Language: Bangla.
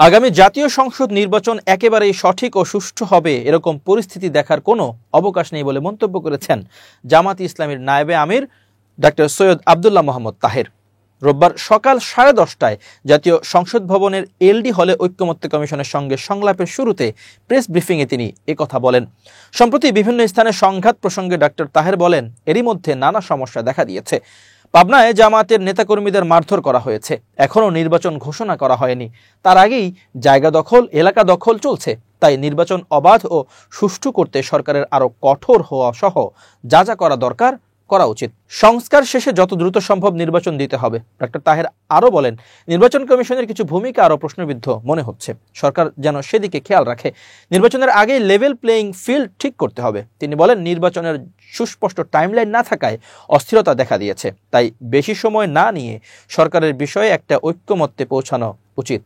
আগামী জাতীয় সংসদ নির্বাচন একেবারেই সঠিক ও সুষ্ঠু হবে এরকম পরিস্থিতি দেখার কোনো অবকাশ নেই বলে মন্তব্য করেছেন জামায়াতে ইসলামীর নায়েবে আমির ডক্টর সৈয়দ আব্দুল্লাহ মোহাম্মদ তাহের। রোববার সকাল 10:30টায় জাতীয় সংসদ ভবনের এলডি হলে ঐক্যমত্য কমিশনের সঙ্গে সংলাপের শুরুতে প্রেস ব্রিফিংয়ে তিনি একথা বলেন। সম্প্রতি বিভিন্ন স্থানে সংঘাত প্রসঙ্গে ডক্টর তাহের বলেন, এরই মধ্যে নানা সমস্যা দেখা দিয়েছে। পাবনায় জামায়াতের নেতাকর্মীদের মারধর করা হয়েছে, এখনও নির্বাচন ঘোষণা করা হয়নি, তার আগেই জায়গা দখল, এলাকা দখল চলছে। তাই নির্বাচন অবাধ ও সুষ্ঠু করতে সরকারের আরো কঠোর হওয়া সহ যা যা করা দরকার করা উচিত। সংস্কার শেষে যত দ্রুত সম্ভব নির্বাচন দিতে হবে। ডক্টর তাহের আরো বলেন, নির্বাচন কমিশনের কিছু ভূমিকা আরো প্রশ্নবিদ্ধ মনে হচ্ছে, সরকার যেন সেদিকে খেয়াল রাখে। নির্বাচনের আগে লেভেল প্লেইং ফিল্ড ঠিক করতে হবে। তিনি বলেন, নির্বাচনের সুস্পষ্ট টাইমলাইন না থাকায় অস্থিরতা দেখা দিয়েছে, তাই বেশি সময় না নিয়ে সরকারের বিষয়ে একটা ঐক্যমত্যে পৌঁছানো উচিত।